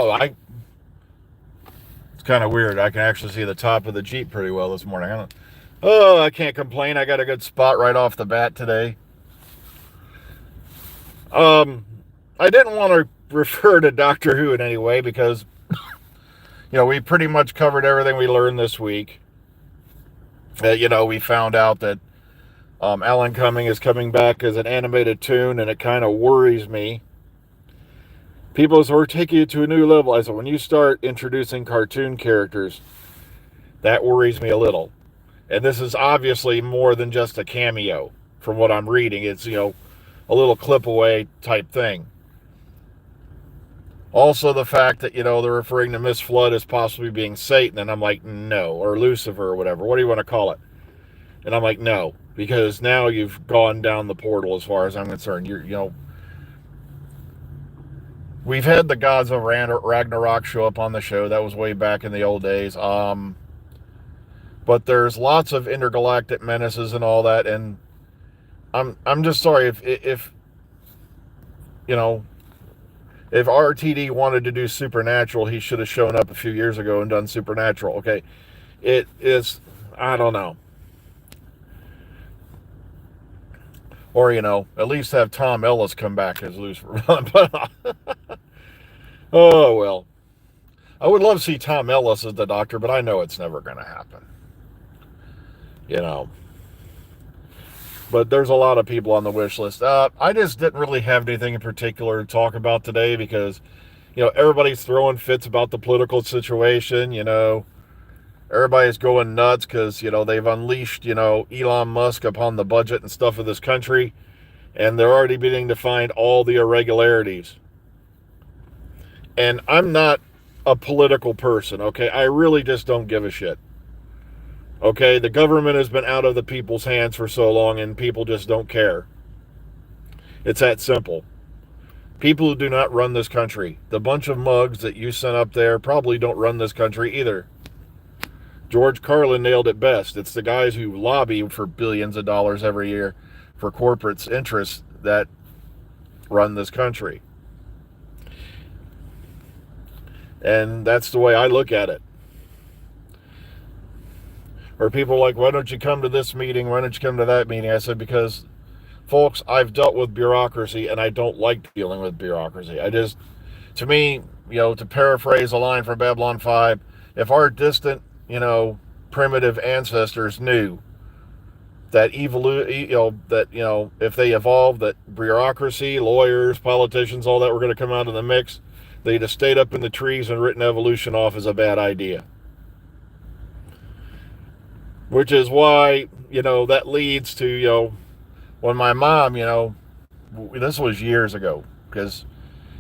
Oh, it's kind of weird. I can actually see the top of the Jeep pretty well this morning. I can't complain. I got a good spot right off the bat today. Um, I didn't want to refer to Doctor Who in any way because, we pretty much covered everything we learned this week. We found out that Alan Cumming is coming back as an animated toon, and it kind of worries me. People say, we're taking it to a new level. I said, when you start introducing cartoon characters, that worries me a little. And this is obviously more than just a cameo from what I'm reading. It's, a little clip away type thing. Also, the fact that, they're referring to Miss Flood as possibly being Satan, and I'm like, no, or Lucifer or whatever. What do you want to call it? And I'm like, no, because now you've gone down the portal as far as I'm concerned. We've had the gods of Ragnarok show up on the show. That was way back in the old days. But there's lots of intergalactic menaces and all that, and I'm just sorry if if RTD wanted to do Supernatural, he should have shown up a few years ago and done Supernatural. Okay, it is, I don't know. Or, at least have Tom Ellis come back as Lucifer. But, oh, well. I would love to see Tom Ellis as the Doctor, but I know it's never going to happen. You know. But there's a lot of people on the wish list. I just didn't really have anything in particular to talk about today because, everybody's throwing fits about the political situation, Everybody's going nuts because, they've unleashed, Elon Musk upon the budget and stuff of this country, and they're already beginning to find all the irregularities. And I'm not a political person, okay? I really just don't give a shit. Okay, the government has been out of the people's hands for so long, and people just don't care. It's that simple. People who do not run this country, the bunch of mugs that you sent up there probably don't run this country either. George Carlin nailed it best. It's the guys who lobby for billions of dollars every year for corporates' interests that run this country. And that's the way I look at it. Or people are like, why don't you come to this meeting? Why don't you come to that meeting? I said, because, folks, I've dealt with bureaucracy and I don't like dealing with bureaucracy. To me, to paraphrase a line from Babylon 5, if our distant, primitive ancestors knew that if they evolved, that bureaucracy, lawyers, politicians, all that were going to come out of the mix, they'd have stayed up in the trees and written evolution off as a bad idea. Which is why, that leads to, when my mom, this was years ago, because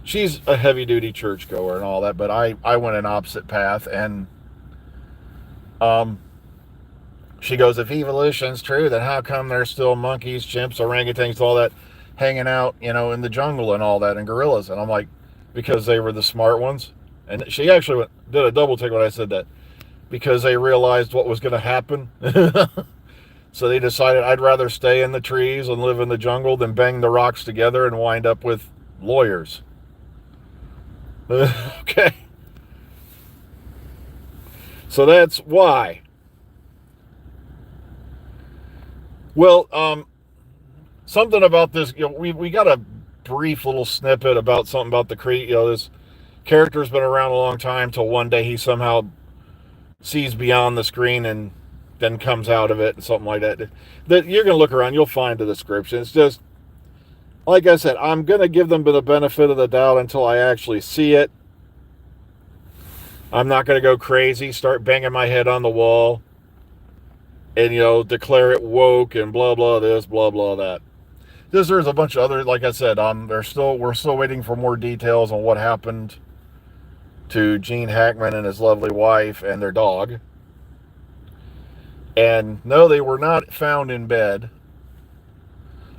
she's a heavy-duty churchgoer and all that, but I went an opposite path, and she goes, if evolution's true, then how come there's still monkeys, chimps, orangutans, all that hanging out, in the jungle and all that, and gorillas? And I'm like, because they were the smart ones. And she actually did a double take when I said that, because they realized what was going to happen. So they decided I'd rather stay in the trees and live in the jungle than bang the rocks together and wind up with lawyers. Okay. So that's why. Well, something about this, we got a brief little snippet about something about the this character's been around a long time till one day he somehow sees beyond the screen and then comes out of it and something like that. That you're going to look around, you'll find the description. It's just, like I said, I'm going to give them the benefit of the doubt until I actually see it. I'm not going to go crazy, start banging my head on the wall, and, declare it woke and blah, blah, this, blah, blah, that. There's a bunch of other, like I said, we're still waiting for more details on what happened to Gene Hackman and his lovely wife and their dog. And no, they were not found in bed.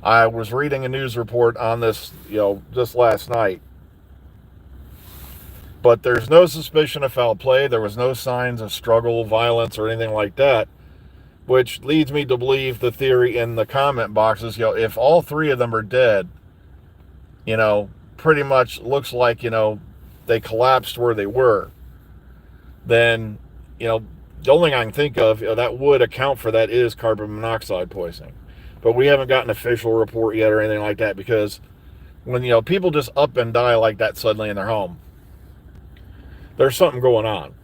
I was reading a news report on this, just last night. But there's no suspicion of foul play. There was no signs of struggle, violence, or anything like that. Which leads me to believe the theory in the comment boxes, if all three of them are dead, pretty much looks like, they collapsed where they were, then, the only thing I can think of that would account for that is carbon monoxide poisoning. But we haven't got an official report yet or anything like that, because when, people just up and die like that suddenly in their home, there's something going on.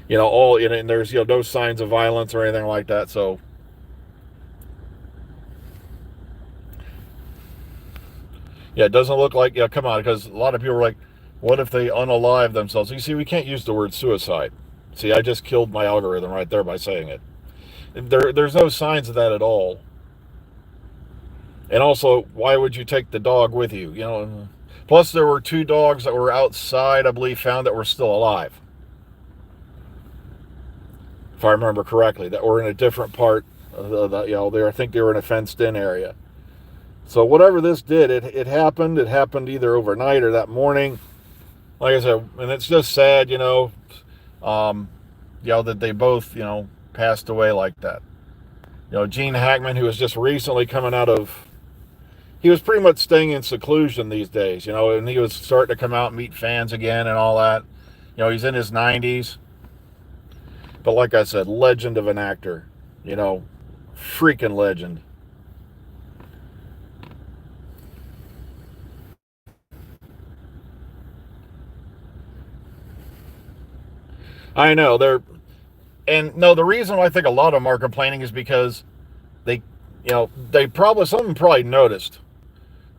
And there's, no signs of violence or anything like that. So, yeah, it doesn't look like, come on, because a lot of people are like, what if they unalive themselves? You see, we can't use the word suicide. See, I just killed my algorithm right there by saying it. There's no signs of that at all. And also, why would you take the dog with you? Plus there were 2 dogs that were outside, I believe, found that were still alive, if I remember correctly, that were in a different part of the, I think they were in a fenced-in area. So whatever this did, it happened. It happened either overnight or that morning. Like I said, and it's just sad, that they both, passed away like that. Gene Hackman, who was just recently coming out of, he was pretty much staying in seclusion these days, and he was starting to come out and meet fans again and all that. He's in his 90s. But like I said, legend of an actor, freaking legend. I know, the reason why I think a lot of them are complaining is because they, some of them probably noticed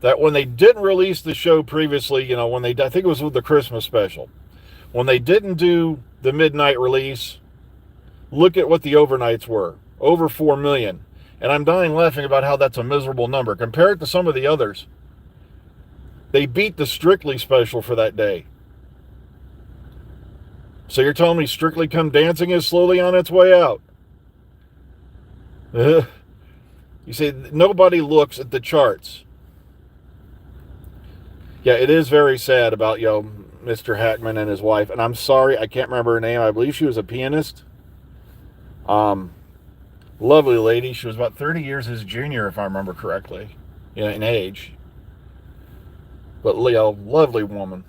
that when they didn't release the show previously, when I think it was with the Christmas special, when they didn't do the midnight release, look at what the overnights were. Over 4 million. And I'm dying laughing about how that's a miserable number. Compared to some of the others, they beat the Strictly special for that day. So you're telling me Strictly Come Dancing is slowly on its way out? You see, nobody looks at the charts. Yeah, it is very sad about, Mr. Hackman and his wife. And I'm sorry, I can't remember her name. I believe she was a pianist. Lovely lady. She was about 30 years his junior, if I remember correctly, in age. But lovely woman.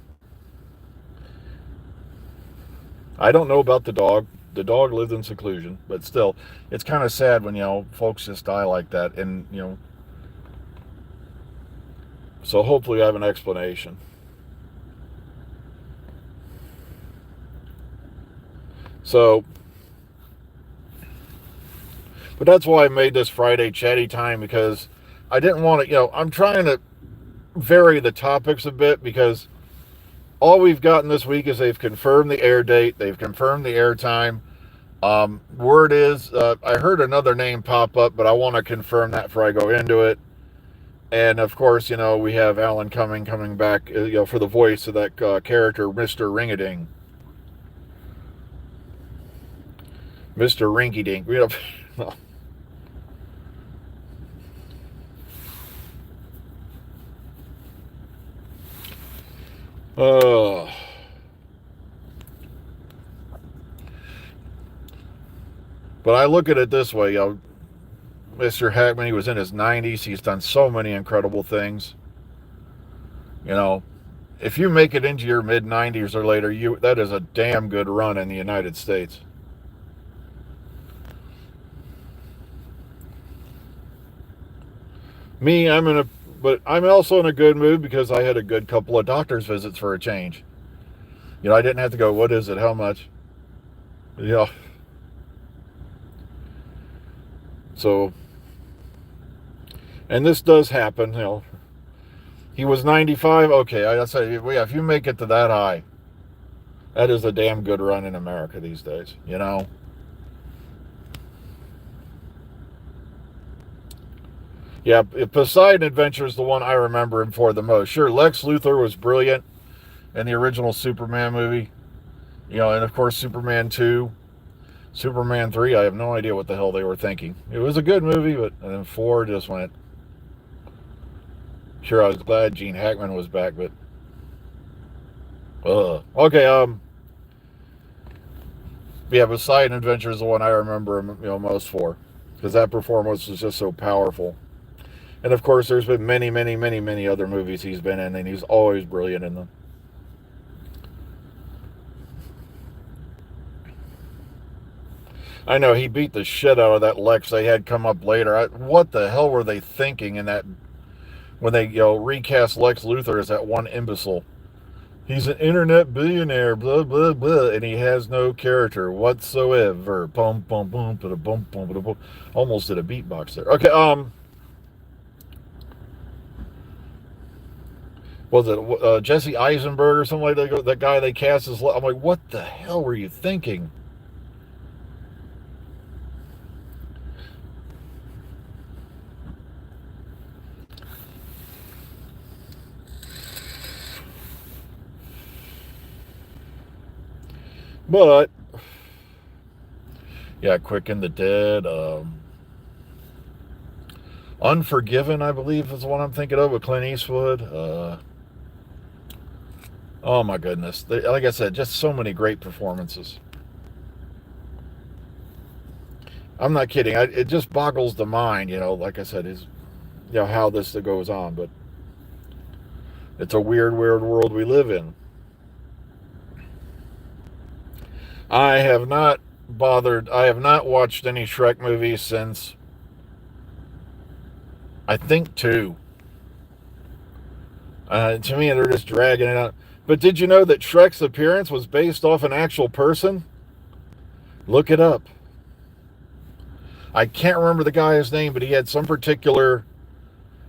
I don't know about the dog. The dog lived in seclusion, but still, it's kind of sad when, folks just die like that. And, so hopefully I have an explanation. So, but that's why I made this Friday chatty time, because I didn't want to, I'm trying to vary the topics a bit, because all we've gotten this week is they've confirmed the air date, they've confirmed the air time. Word is, I heard another name pop up, but I want to confirm that before I go into it. And of course, we have Alan Cumming coming back, for the voice of that character, Mr. Ringading. Mr. Rinky Dink. But I look at it this way, Mr. Hackman, he was in his 90s. He's done so many incredible things. If you make it into your mid-90s or later, that is a damn good run in the United States. Me, but I'm also in a good mood because I had a good couple of doctor's visits for a change. I didn't have to go, what is it, how much? So, and this does happen, He was 95. Okay, I say, if you make it to that high, that is a damn good run in America these days, Yeah, Poseidon Adventure is the one I remember him for the most. Sure, Lex Luthor was brilliant in the original Superman movie. And of course Superman 2. Superman 3, I have no idea what the hell they were thinking. It was a good movie, but and then 4 just went. Sure, I was glad Gene Hackman was back, but okay, yeah, Poseidon Adventure is the one I remember him, most for, because that performance was just so powerful. And of course, there's been many, many, many, many other movies he's been in, and he's always brilliant in them. I know he beat the shit out of that Lex they had come up later. What the hell were they thinking in that when they recast Lex Luthor as that one imbecile? He's an internet billionaire, blah blah blah, and he has no character whatsoever. Boom, boom, boom, boom, boom, boom, boom. Almost did a beatbox there. Okay, was it Jesse Eisenberg or something like that? That guy they cast as. I'm like, what the hell were you thinking? But yeah, Quick and the Dead. Unforgiven, I believe, is the one I'm thinking of with Clint Eastwood. Oh my goodness! Like I said, just so many great performances. I'm not kidding. It just boggles the mind, Like I said, is how this goes on, but it's a weird, weird world we live in. I have not bothered. I have not watched any Shrek movies since I think two. To me, they're just dragging it out. But did you know that Shrek's appearance was based off an actual person? Look it up. I can't remember the guy's name, but he had some particular.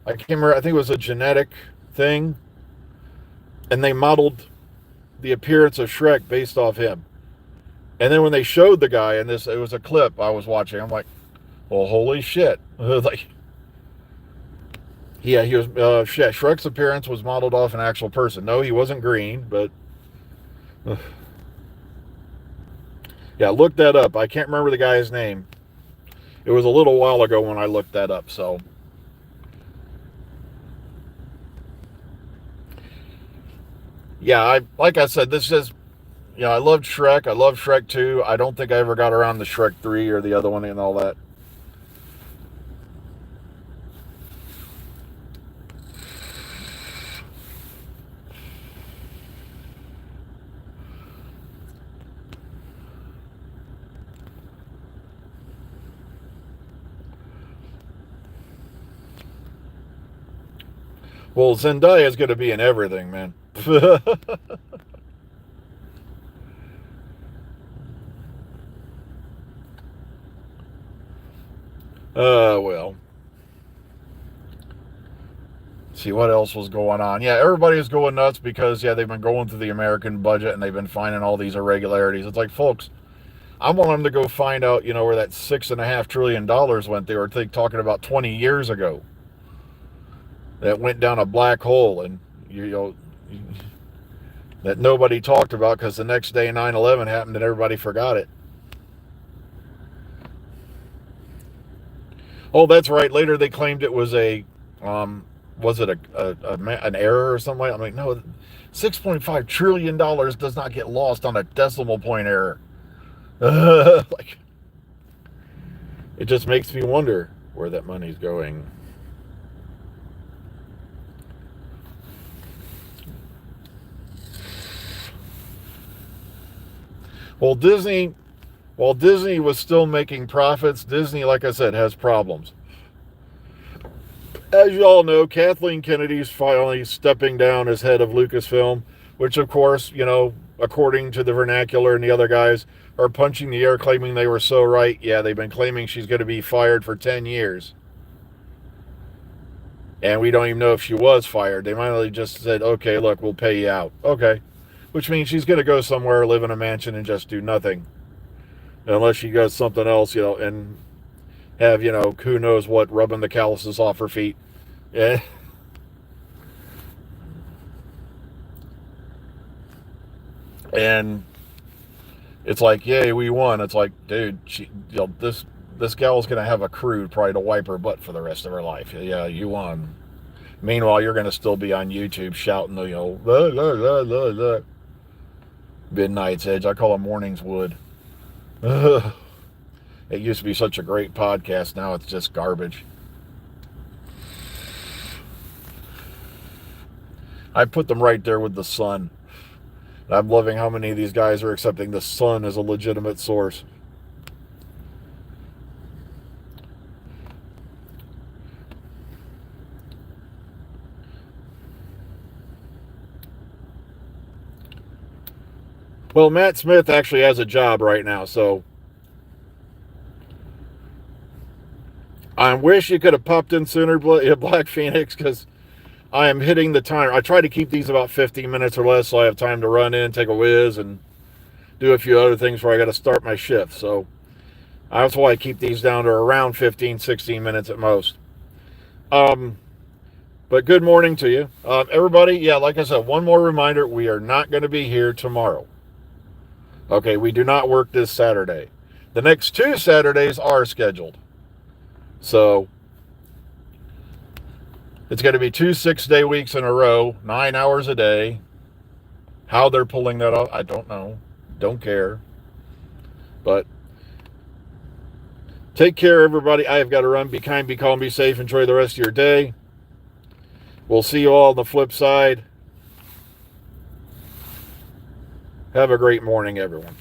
I can't remember. I think it was a genetic thing, and they modeled the appearance of Shrek based off him. And then when they showed the guy in this, it was a clip I was watching. I'm like, well, holy shit! Like, yeah, he was. Shrek's appearance was modeled off an actual person. No, he wasn't green, but yeah, look that up. I can't remember the guy's name. It was a little while ago when I looked that up. So, yeah, like I said, this is. I loved Shrek. I love Shrek 2. I don't think I ever got around to Shrek 3 or the other one and all that. Well, Zendaya is going to be in everything, man. Well. See what else was going on. Yeah, everybody's going nuts because, they've been going through the American budget and they've been finding all these irregularities. It's like, folks, I want them to go find out, where that $6.5 trillion went. They were talking about 20 years ago. That went down a black hole, and that nobody talked about because the next day 9/11 happened and everybody forgot it. Oh, that's right. Later they claimed it was was it an error or something like that? I'm like, no, $6.5 trillion does not get lost on a decimal point error. Like, it just makes me wonder where that money's going. Well, while Disney was still making profits, Disney, like I said, has problems. As you all know, Kathleen Kennedy's finally stepping down as head of Lucasfilm, which, of course, according to the vernacular and the other guys, are punching the air claiming they were so right. Yeah, they've been claiming she's going to be fired for 10 years. And we don't even know if she was fired. They might have just said, okay, look, we'll pay you out. Okay. Which means she's going to go somewhere, live in a mansion, and just do nothing. Unless she does something else, and have, who knows what, rubbing the calluses off her feet. Yeah. And it's like, yay, we won. It's like, dude, this gal's going to have a crew probably to wipe her butt for the rest of her life. Yeah, you won. Meanwhile, you're going to still be on YouTube shouting, blah, blah, blah, blah, blah. Midnight's Edge. I call it Morning's Wood. It used to be such a great podcast. Now it's just garbage. I put them right there with the Sun. I'm loving how many of these guys are accepting the Sun as a legitimate source. Well, Matt Smith actually has a job right now, so I wish you could have popped in sooner, Black Phoenix, because I am hitting the timer. I try to keep these about 15 minutes or less so I have time to run in, take a whiz, and do a few other things where I got to start my shift. So that's why I keep these down to around 15, 16 minutes at most. But good morning to you. Everybody, yeah, like I said, one more reminder, we are not going to be here tomorrow. Okay, we do not work this Saturday. The next 2 Saturdays are scheduled. So it's going to be 2 6-day weeks in a row, 9 hours a day. How they're pulling that off, I don't know. Don't care. But take care, everybody. I have got to run. Be kind, be calm, be safe. Enjoy the rest of your day. We'll see you all on the flip side. Have a great morning, everyone.